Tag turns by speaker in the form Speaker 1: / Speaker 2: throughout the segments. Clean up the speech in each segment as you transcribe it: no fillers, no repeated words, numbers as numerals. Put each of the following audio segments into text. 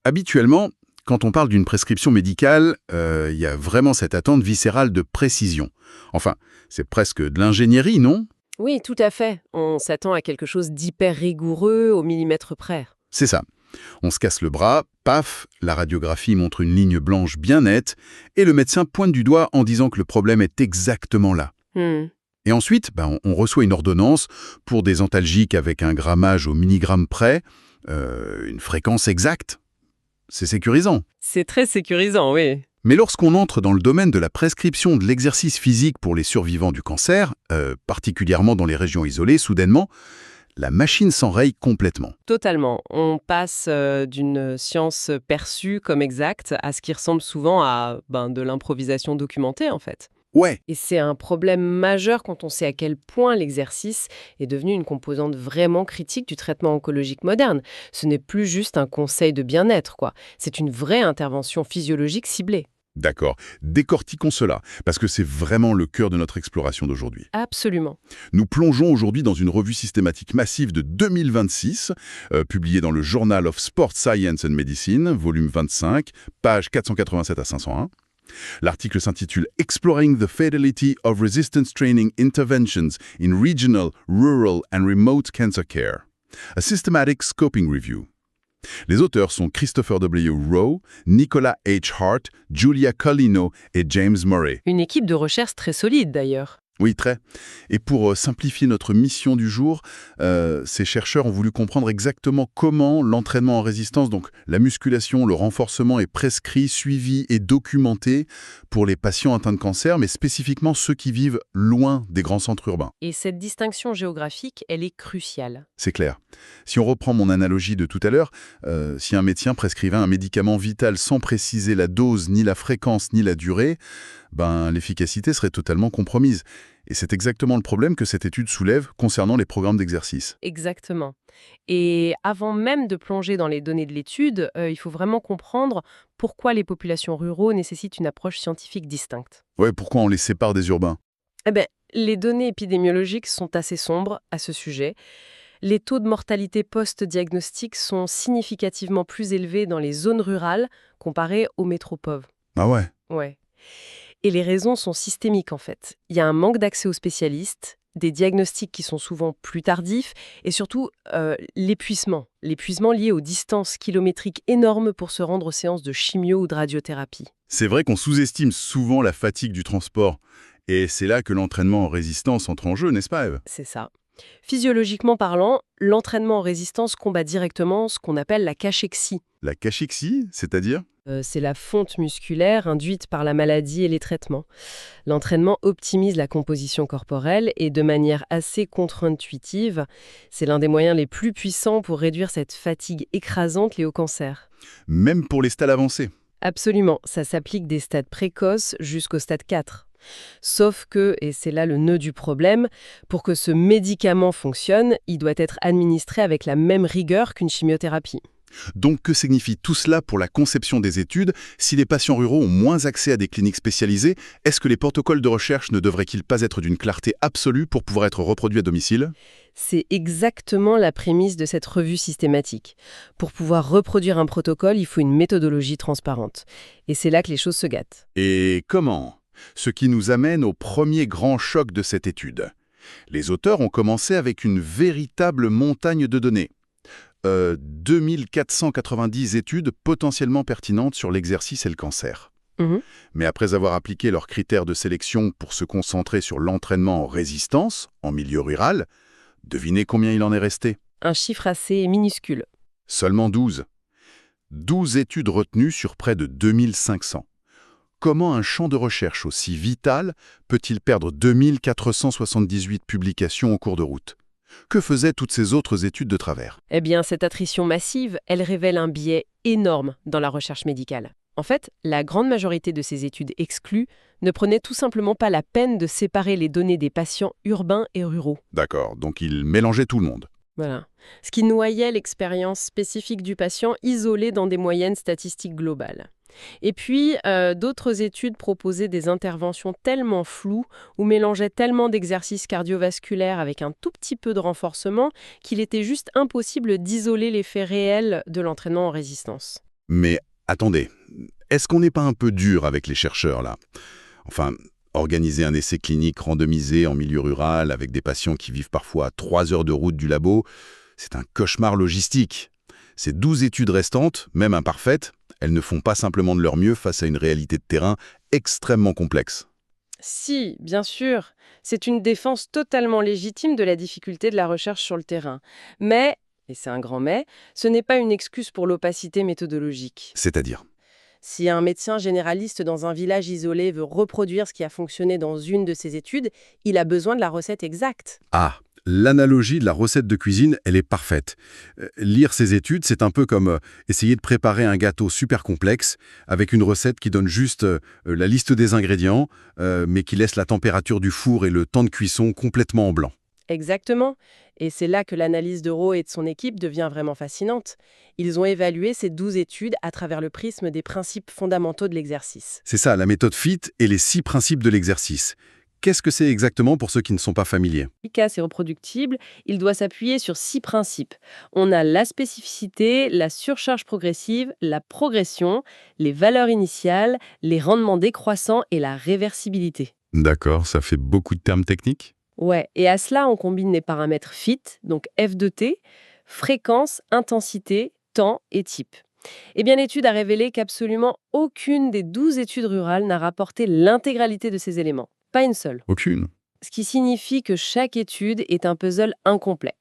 Speaker 1: Habituellement, quand on parle d'une prescription médicale, il y a vraiment cette attente viscérale de précision. Enfin, c'est presque de l'ingénierie, non?
Speaker 2: Oui, tout à fait. On s'attend à quelque chose d'hyper rigoureux au millimètre près.
Speaker 1: C'est ça. On se casse le bras, paf, la radiographie montre une ligne blanche bien nette, et le médecin pointe du doigt en disant que le problème est exactement là.
Speaker 2: Hmm.
Speaker 1: Et ensuite, on reçoit une ordonnance pour des antalgiques avec un grammage au milligramme près, une fréquence exacte. C'est sécurisant.
Speaker 2: C'est très sécurisant, oui.
Speaker 1: Mais lorsqu'on entre dans le domaine de la prescription de l'exercice physique pour les survivants du cancer, particulièrement dans les régions isolées, soudainement, la machine s'enraye complètement.
Speaker 2: Totalement. On passe d'une science perçue comme exacte à ce qui ressemble souvent à de l'improvisation documentée, en fait.
Speaker 1: Ouais,
Speaker 2: Et c'est un problème majeur quand on sait à quel point l'exercice est devenu une composante vraiment critique du traitement oncologique moderne. Ce n'est plus juste un conseil de bien-être, quoi. C'est une vraie intervention physiologique ciblée.
Speaker 1: d'accord. Décortiquons cela, parce que c'est vraiment le cœur de notre exploration d'aujourd'hui.
Speaker 2: Absolument.
Speaker 1: Nous plongeons aujourd'hui dans une revue systématique massive de 2026, publiée dans le Journal of Sport Science and Medicine, volume 25, pages 487 à 501. L'article s'intitule Exploring the Fatality of Resistance Training Interventions in Regional, Rural and Remote Cancer Care. A Systematic Scoping Review. Les auteurs sont Christopher W. Rowe, Nicola H. Hart, Julia Collino et James Murray.
Speaker 2: Une équipe de recherche très solide, d'ailleurs.
Speaker 1: Oui, très. Et pour simplifier notre mission du jour, ces chercheurs ont voulu comprendre exactement comment l'entraînement en résistance, donc la musculation, le renforcement est prescrit, suivi et documenté pour les patients atteints de cancer, mais spécifiquement ceux qui vivent loin des grands centres urbains.
Speaker 2: Et cette distinction géographique, elle est cruciale.
Speaker 1: C'est clair. Si on reprend mon analogie de tout à l'heure, si un médecin prescrivait un médicament vital sans préciser la dose, ni la fréquence, ni la durée, l'efficacité serait totalement compromise. Et c'est exactement le problème que cette étude soulève concernant les programmes d'exercice.
Speaker 2: Exactement. Et avant même de plonger dans les données de l'étude, il faut vraiment comprendre pourquoi les populations ruraux nécessitent une approche scientifique distincte.
Speaker 1: Ouais, pourquoi on les sépare des urbains?
Speaker 2: Eh bien, les données épidémiologiques sont assez sombres à ce sujet. Les taux de mortalité post-diagnostic sont significativement plus élevés dans les zones rurales comparés aux métropoles.
Speaker 1: Ah ouais.
Speaker 2: Ouais. Et les raisons sont systémiques en fait. Il y a un manque d'accès aux spécialistes, des diagnostics qui sont souvent plus tardifs et surtout l'épuisement. L'épuisement lié aux distances kilométriques énormes pour se rendre aux séances de chimio ou de radiothérapie.
Speaker 1: C'est vrai qu'on sous-estime souvent la fatigue du transport. Et c'est là que l'entraînement en résistance entre en jeu, n'est-ce pas, Eve?
Speaker 2: C'est ça. Physiologiquement parlant, l'entraînement en résistance combat directement ce qu'on appelle la cachexie.
Speaker 1: La cachexie, c'est-à-dire?
Speaker 2: C'est la fonte musculaire induite par la maladie et les traitements. L'entraînement optimise la composition corporelle et de manière assez contre-intuitive, c'est l'un des moyens les plus puissants pour réduire cette fatigue écrasante liée au cancer.
Speaker 1: Même pour les stades avancés.
Speaker 2: Absolument, ça s'applique des stades précoces jusqu'au stade 4. Sauf que, et c'est là le nœud du problème, pour que ce médicament fonctionne, il doit être administré avec la même rigueur qu'une chimiothérapie.
Speaker 1: Donc que signifie tout cela pour la conception des études? Si les patients ruraux ont moins accès à des cliniques spécialisées, est-ce que les protocoles de recherche ne devraient-ils pas être d'une clarté absolue pour pouvoir être reproduits à domicile?
Speaker 2: C'est exactement la prémisse de cette revue systématique. Pour pouvoir reproduire un protocole, il faut une méthodologie transparente. Et c'est là que les choses se gâtent.
Speaker 1: Et comment? Ce qui nous amène au premier grand choc de cette étude. Les auteurs ont commencé avec une véritable montagne de données. 2490 études potentiellement pertinentes sur l'exercice et le cancer.
Speaker 2: Mhm.
Speaker 1: Mais après avoir appliqué leurs critères de sélection pour se concentrer sur l'entraînement en résistance, en milieu rural, devinez combien il en est resté?
Speaker 2: Un chiffre assez minuscule.
Speaker 1: Seulement 12. 12 études retenues sur près de 2500. Comment un champ de recherche aussi vital peut-il perdre 2478 publications en cours de route? Que faisaient toutes ces autres études de travers?
Speaker 2: Eh bien, cette attrition massive, elle révèle un biais énorme dans la recherche médicale. En fait, la grande majorité de ces études exclues ne prenaient tout simplement pas la peine de séparer les données des patients urbains et ruraux.
Speaker 1: D'accord, donc ils mélangeaient tout le monde.
Speaker 2: Voilà. Ce qui noyait l'expérience spécifique du patient isolée dans des moyennes statistiques globales. Et puis, d'autres études proposaient des interventions tellement floues ou mélangeaient tellement d'exercices cardiovasculaires avec un tout petit peu de renforcement qu'il était juste impossible d'isoler l'effet réel de l'entraînement en résistance.
Speaker 1: Mais attendez, est-ce qu'on n'est pas un peu dur avec les chercheurs, là? Enfin, organiser un essai clinique randomisé en milieu rural avec des patients qui vivent parfois à 3 heures de route du labo, c'est un cauchemar logistique. Ces 12 études restantes, même imparfaites, elles ne font pas simplement de leur mieux face à une réalité de terrain extrêmement complexe.
Speaker 2: Si, bien sûr, c'est une défense totalement légitime de la difficulté de la recherche sur le terrain. Mais, et c'est un grand mais, ce n'est pas une excuse pour l'opacité méthodologique.
Speaker 1: C'est-à-dire?
Speaker 2: Si un médecin généraliste dans un village isolé veut reproduire ce qui a fonctionné dans une de ses études, il a besoin de la recette exacte.
Speaker 3: Ah, l'analogie de la recette de cuisine, elle est parfaite. Lire ces études, c'est un peu comme essayer de préparer un gâteau super complexe avec une recette qui donne juste la liste des ingrédients, mais qui laisse la température du four et le temps de cuisson complètement en blanc.
Speaker 2: Exactement. Et c'est là que l'analyse de Rowe et de son équipe devient vraiment fascinante. Ils ont évalué ces 12 études à travers le prisme des principes fondamentaux de l'exercice.
Speaker 3: C'est ça, la méthode FIT et les 6 principes de l'exercice. Qu'est-ce que c'est exactement pour ceux qui ne sont pas familiers?
Speaker 2: Efficace et reproductible, il doit s'appuyer sur 6 principes. On a la spécificité, la surcharge progressive, la progression, les valeurs initiales, les rendements décroissants et la réversibilité.
Speaker 3: D'accord, ça fait beaucoup de termes techniques.
Speaker 2: Ouais, et à cela, on combine les paramètres FIT, donc F de T, fréquence, intensité, temps et type. Eh bien, l'étude a révélé qu'absolument aucune des 12 études rurales n'a rapporté l'intégralité de ces éléments. Pas une seule.
Speaker 3: Aucune.
Speaker 2: Ce qui signifie que chaque étude est un puzzle incomplet.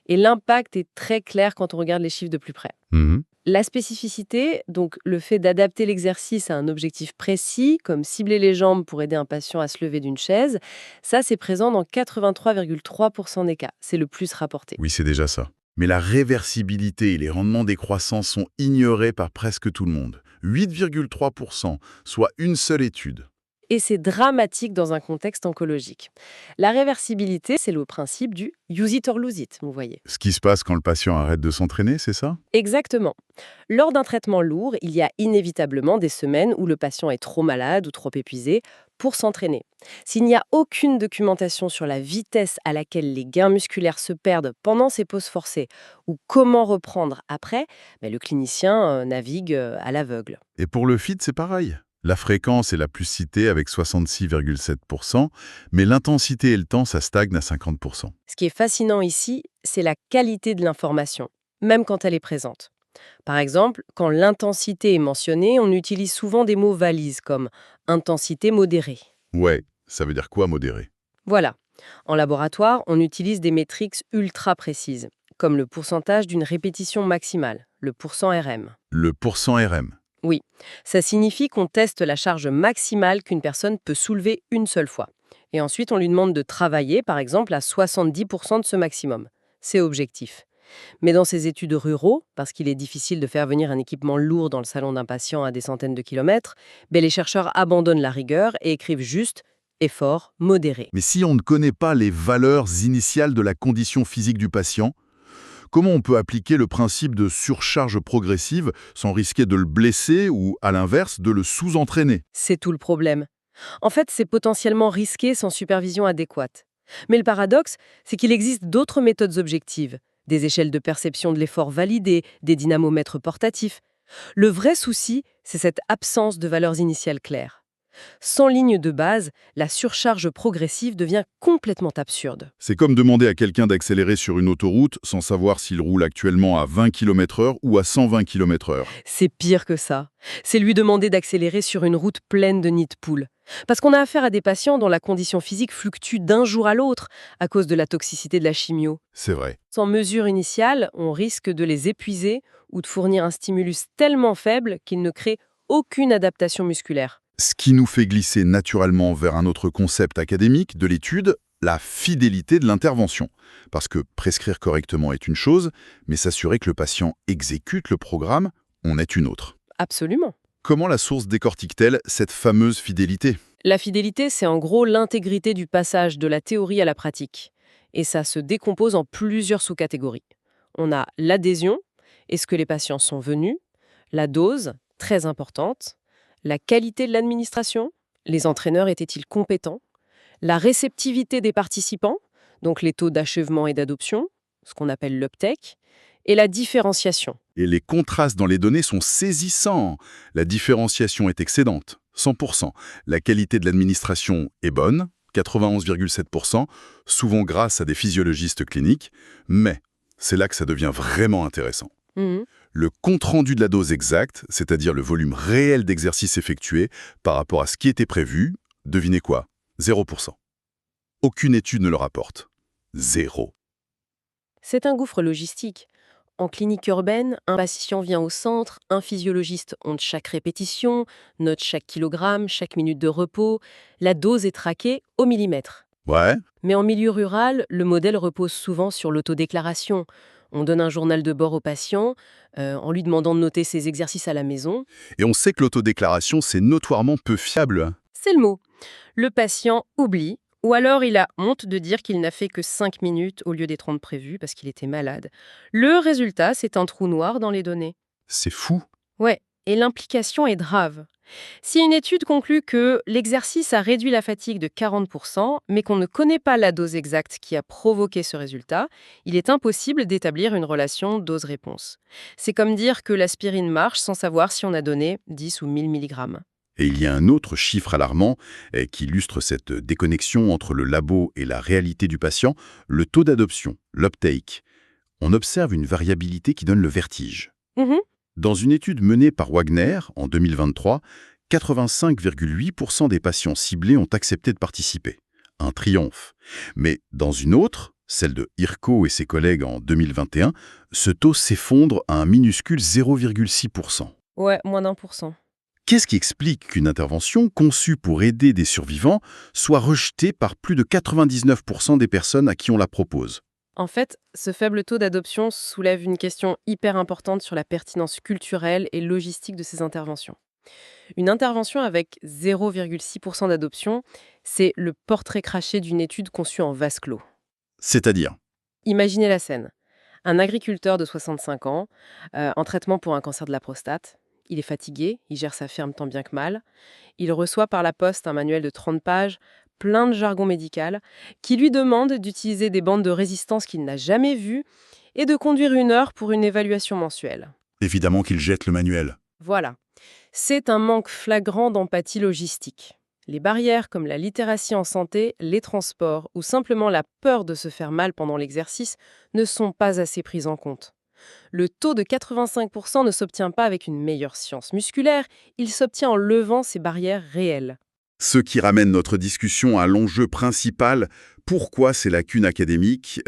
Speaker 2: Et l'impact est très clair quand on regarde les chiffres de plus près.
Speaker 3: Mhm.
Speaker 2: La spécificité, donc le fait d'adapter l'exercice à un objectif précis, comme cibler les jambes pour aider un patient à se lever d'une chaise, ça c'est présent dans 83,3% des cas. C'est le plus rapporté.
Speaker 1: Oui, c'est déjà ça. Mais la réversibilité et les rendements décroissants sont ignorés par presque tout le monde. 8,3%, soit une seule étude.
Speaker 2: Et c'est dramatique dans un contexte oncologique. La réversibilité, c'est le principe du use it or lose it, vous voyez.
Speaker 1: Ce qui se passe quand le patient arrête de s'entraîner, c'est ça?
Speaker 2: Exactement. Lors d'un traitement lourd, il y a inévitablement des semaines où le patient est trop malade ou trop épuisé pour s'entraîner. S'il n'y a aucune documentation sur la vitesse à laquelle les gains musculaires se perdent pendant ces pauses forcées ou comment reprendre après, le clinicien navigue à l'aveugle.
Speaker 1: Et pour le FIT, c'est pareil. La fréquence est la plus citée avec 66,7%, mais l'intensité et le temps, ça stagne à 50%.
Speaker 2: Ce qui est fascinant ici, c'est la qualité de l'information, même quand elle est présente. Par exemple, quand l'intensité est mentionnée, on utilise souvent des mots valises comme intensité modérée.
Speaker 1: Ouais, ça veut dire quoi modéré?
Speaker 2: Voilà. En laboratoire, on utilise des métriques ultra précises, comme le pourcentage d'une répétition maximale, le pourcent RM.
Speaker 1: Le pourcent RM.
Speaker 2: Oui, ça signifie qu'on teste la charge maximale qu'une personne peut soulever une seule fois. Et ensuite, on lui demande de travailler, par exemple, à 70% de ce maximum. C'est objectif. Mais dans ces études ruraux, parce qu'il est difficile de faire venir un équipement lourd dans le salon d'un patient à des centaines de kilomètres, les chercheurs abandonnent la rigueur et écrivent juste effort modéré.
Speaker 1: Mais si on ne connaît pas les valeurs initiales de la condition physique du patient, comment on peut appliquer le principe de surcharge progressive sans risquer de le blesser ou, à l'inverse, de le sous-entraîner?
Speaker 2: C'est tout le problème. En fait, c'est potentiellement risqué sans supervision adéquate. Mais le paradoxe, c'est qu'il existe d'autres méthodes objectives, des échelles de perception de l'effort validées, des dynamomètres portatifs. Le vrai souci, c'est cette absence de valeurs initiales claires. Sans ligne de base, la surcharge progressive devient complètement absurde.
Speaker 1: C'est comme demander à quelqu'un d'accélérer sur une autoroute sans savoir s'il roule actuellement à 20 km/h ou à 120 km/h.
Speaker 2: C'est pire que ça. C'est lui demander d'accélérer sur une route pleine de nids de poules. Parce qu'on a affaire à des patients dont la condition physique fluctue d'un jour à l'autre à cause de la toxicité de la chimio.
Speaker 1: C'est vrai.
Speaker 2: Sans mesure initiale, on risque de les épuiser ou de fournir un stimulus tellement faible qu'il ne crée aucune adaptation musculaire.
Speaker 1: Ce qui nous fait glisser naturellement vers un autre concept académique de l'étude, la fidélité de l'intervention. Parce que prescrire correctement est une chose, mais s'assurer que le patient exécute le programme en est une autre.
Speaker 2: Absolument.
Speaker 1: Comment la source décortique-t-elle cette fameuse fidélité?
Speaker 2: La fidélité, c'est en gros l'intégrité du passage de la théorie à la pratique. Et ça se décompose en plusieurs sous-catégories. On a l'adhésion, est-ce que les patients sont venus, la dose, très importante, la qualité de l'administration, les entraîneurs étaient-ils compétents, la réceptivité des participants, donc les taux d'achèvement et d'adoption, ce qu'on appelle l'uptake, et la différenciation,
Speaker 1: Et les contrastes dans les données sont saisissants. La différenciation est excédente, 100%. La qualité de l'administration est bonne, 91,7%, souvent grâce à des physiologistes cliniques. Mais c'est là que ça devient vraiment intéressant.
Speaker 2: Mhm.
Speaker 1: Le compte-rendu de la dose exacte, c'est-à-dire le volume réel d'exercice effectué par rapport à ce qui était prévu, devinez quoi? 0%. Aucune étude ne le rapporte. Zéro.
Speaker 2: C'est un gouffre logistique. En clinique urbaine, un patient vient au centre, un physiologiste honte chaque répétition, note chaque kilogramme, chaque minute de repos. La dose est traquée au millimètre.
Speaker 1: Ouais,
Speaker 2: Mais en milieu rural, le modèle repose souvent sur l'autodéclaration. On donne un journal de bord au patient en lui demandant de noter ses exercices à la maison.
Speaker 1: et on sait que l'autodéclaration, c'est notoirement peu fiable.
Speaker 2: C'est le mot. Le patient oublie, ou alors il a honte de dire qu'il n'a fait que 5 minutes au lieu des 30 prévus parce qu'il était malade. Le résultat, c'est un trou noir dans les données.
Speaker 1: C'est fou.
Speaker 2: Ouais, et l'implication est grave. Si une étude conclut que l'exercice a réduit la fatigue de 40%, mais qu'on ne connaît pas la dose exacte qui a provoqué ce résultat, il est impossible d'établir une relation dose-réponse. C'est comme dire que l'aspirine marche sans savoir si on a donné 10 ou 1000 mg.
Speaker 1: Et il y a un autre chiffre alarmant qui illustre cette déconnexion entre le labo et la réalité du patient, le taux d'adoption, l'uptake. On observe une variabilité qui donne le vertige. Dans une étude menée par Wagner en 2023, 85,8% des patients ciblés ont accepté de participer. Un triomphe. Mais dans une autre, celle de Hirko et ses collègues en 2021, ce taux s'effondre à un minuscule 0,6%.
Speaker 2: Ouais, moins d'1%.
Speaker 1: Qu'est-ce qui explique qu'une intervention conçue pour aider des survivants soit rejetée par plus de 99% des personnes à qui on la propose?
Speaker 2: En fait, ce faible taux d'adoption soulève une question hyper importante sur la pertinence culturelle et logistique de ces interventions. Une intervention avec 0,6% d'adoption, c'est le portrait craché d'une étude conçue en vase clos.
Speaker 1: C'est-à-dire,
Speaker 2: Imaginez la scène. Un agriculteur de 65 ans, en traitement pour un cancer de la prostate. Il est fatigué, il gère sa ferme tant bien que mal. Il reçoit par la poste un manuel de 30 pages, plein de jargon médical, qui lui demande d'utiliser des bandes de résistance qu'il n'a jamais vues et de conduire 1 heure pour une évaluation mensuelle.
Speaker 1: évidemment qu'il jette le manuel.
Speaker 2: Voilà. C'est un manque flagrant d'empathie logistique. Les barrières comme la littératie en santé, les transports ou simplement la peur de se faire mal pendant l'exercice ne sont pas assez prises en compte. Le taux de 85% ne s'obtient pas avec une meilleure science musculaire, il s'obtient en levant ces barrières réelles.
Speaker 1: Ce qui ramène notre discussion à l'enjeu principal, pourquoi ces lacunes académiques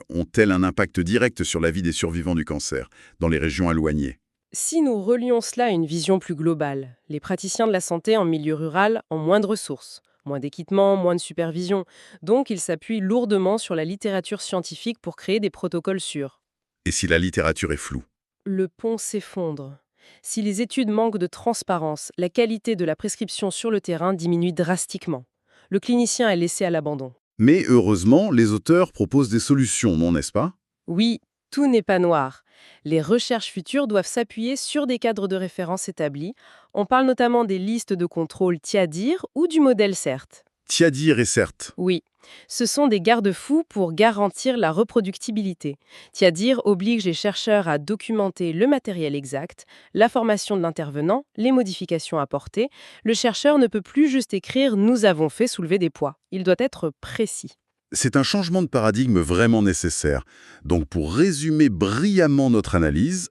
Speaker 1: ont-elles un impact direct sur la vie des survivants du cancer dans les régions éloignées?
Speaker 2: Si nous relions cela à une vision plus globale, les praticiens de la santé en milieu rural ont moins de ressources, moins d'équipements, moins de supervision, donc ils s'appuient lourdement sur la littérature scientifique pour créer des protocoles sûrs.
Speaker 1: Et si la littérature est floue?
Speaker 2: Le pont s'effondre. Si les études manquent de transparence, la qualité de la prescription sur le terrain diminue drastiquement. Le clinicien est laissé à l'abandon.
Speaker 1: Mais heureusement, les auteurs proposent des solutions, non, n'est-ce pas?
Speaker 2: Oui, tout n'est pas noir. Les recherches futures doivent s'appuyer sur des cadres de référence établis. On parle notamment des listes de contrôle TIADIR ou du modèle CERT.
Speaker 1: TIADIR et CERT.
Speaker 2: Oui, ce sont des garde-fous pour garantir la reproductibilité. TIADIR oblige les chercheurs à documenter le matériel exact, la formation de l'intervenant, les modifications apportées. Le chercheur ne peut plus juste écrire « nous avons fait soulever des poids ». Il doit être précis.
Speaker 1: C'est un changement de paradigme vraiment nécessaire. Donc pour résumer brillamment notre analyse,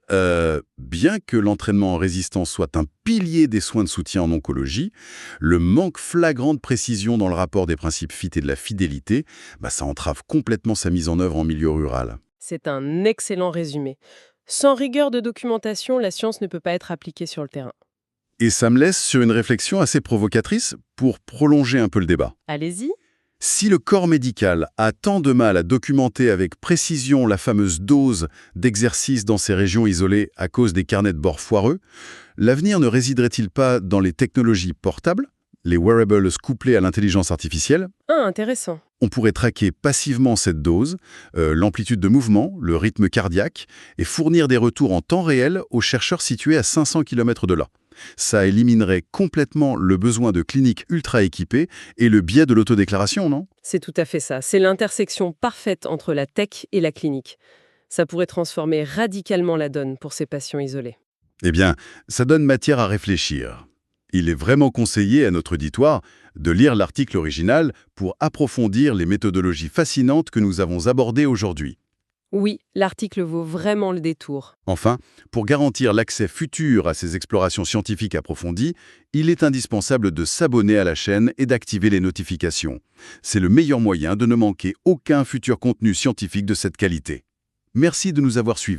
Speaker 1: bien que l'entraînement en résistance soit un pilier des soins de soutien en oncologie, le manque flagrant de précision dans le rapport des principes FIT et de la fidélité, ça entrave complètement sa mise en œuvre en milieu rural.
Speaker 2: C'est un excellent résumé. Sans rigueur de documentation, la science ne peut pas être appliquée sur le terrain.
Speaker 1: Et ça me laisse sur une réflexion assez provocatrice pour prolonger un peu le débat.
Speaker 2: Allez-y.
Speaker 1: Si le corps médical a tant de mal à documenter avec précision la fameuse dose d'exercice dans ces régions isolées à cause des carnets de bord foireux, l'avenir ne résiderait-il pas dans les technologies portables, les wearables couplés à l'intelligence artificielle?
Speaker 2: Ah, intéressant.
Speaker 1: On pourrait traquer passivement cette dose, l'amplitude de mouvement, le rythme cardiaque, et fournir des retours en temps réel aux chercheurs situés à 500 km de là. Ça éliminerait complètement le besoin de cliniques ultra équipées et le biais de l'autodéclaration, non?
Speaker 2: C'est tout à fait ça. C'est l'intersection parfaite entre la tech et la clinique. Ça pourrait transformer radicalement la donne pour ces patients isolés.
Speaker 3: Eh bien, ça donne matière à réfléchir. Il est vraiment conseillé à notre auditoire de lire l'article original pour approfondir les méthodologies fascinantes que nous avons abordées aujourd'hui.
Speaker 2: Oui, l'article vaut vraiment le détour.
Speaker 3: Enfin, pour garantir l'accès futur à ces explorations scientifiques approfondies, il est indispensable de s'abonner à la chaîne et d'activer les notifications. C'est le meilleur moyen de ne manquer aucun futur contenu scientifique de cette qualité. Merci de nous avoir suivis.